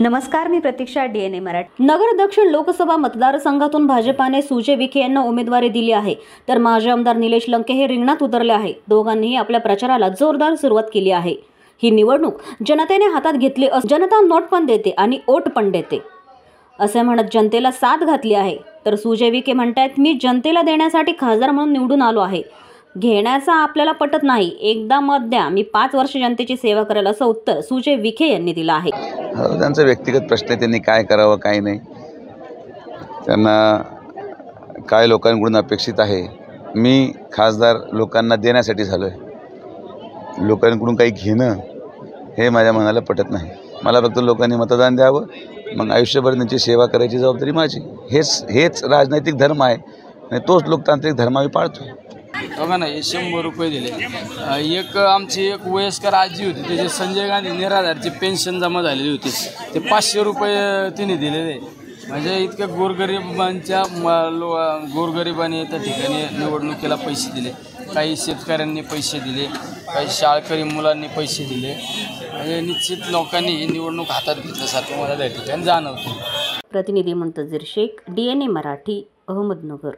नमस्कार, मी प्रतीक्षा, DNA मराठी। नगर दक्षिण लोकसभा मतदारसंघातून भाजपाने सुजय विखे यांना उमेदवारी दिली आहे, तर माजी आमदार निलेश लंके हे रिंगणात उतरले आहे। दोघांनीही आपल्या प्रचाराला जोरदार सुरुवात केली आहे। ही निवडणूक जनतेने हातात घेतली, जनता नोट पण देते आणि वोट पण देते असे म्हणत जनतेला साथ घातली आहे। तर सुजय विखे म्हणतात, मी जनतेला देण्यासाठी खासदार म्हणून निवडून आलो आहे, घेण्याचा आपल्याला पटत नाही, एकदा मत द्या, मी 5 वर्ष जनतेची सेवा करेल असं उत्तर सुजय विखे यांनी दिलं आहे। त्यांचा व्यक्तिगत प्रश्न आहे, त्यांनी काय करावं काय नाही, त्यांना काय लोकांकडून अपेक्षित आहे। मी खासदार लोकांना देण्यासाठी झालो आहे, लोकांकडून काही घेणं हे माझ्या मनाला पटत नाही। मला फक्त लोकांनी मतदान द्यावं, मग आयुष्यभर त्यांची सेवा करायची जबाबदारी माझी। हेच राजनैतिक धर्म आहे आणि तोच लोकतांत्रिक धर्म आम्ही पाळतो। बघा ना, हे 100 रुपये दिले। आमची एक वयस्कर आजी होती, त्याचे संजय गांधी निराधारची पेन्शन जमा झालेली होती, ते 500 रुपये तिने दिलेले। म्हणजे इतक्या गोरगरिबांनी त्या ठिकाणी निवडणुकीला पैसे दिले, काही शेतकऱ्यांनी पैसे दिले, काही शाळकरी मुलांनी पैसे दिले। म्हणजे निश्चित लोकांनी ही निवडणूक हातात घेतल्यासारखं मला त्या ठिकाणी जाणवतं। प्रतिनिधी मुंतजीर शेख, DNA मराठी, अहमदनगर।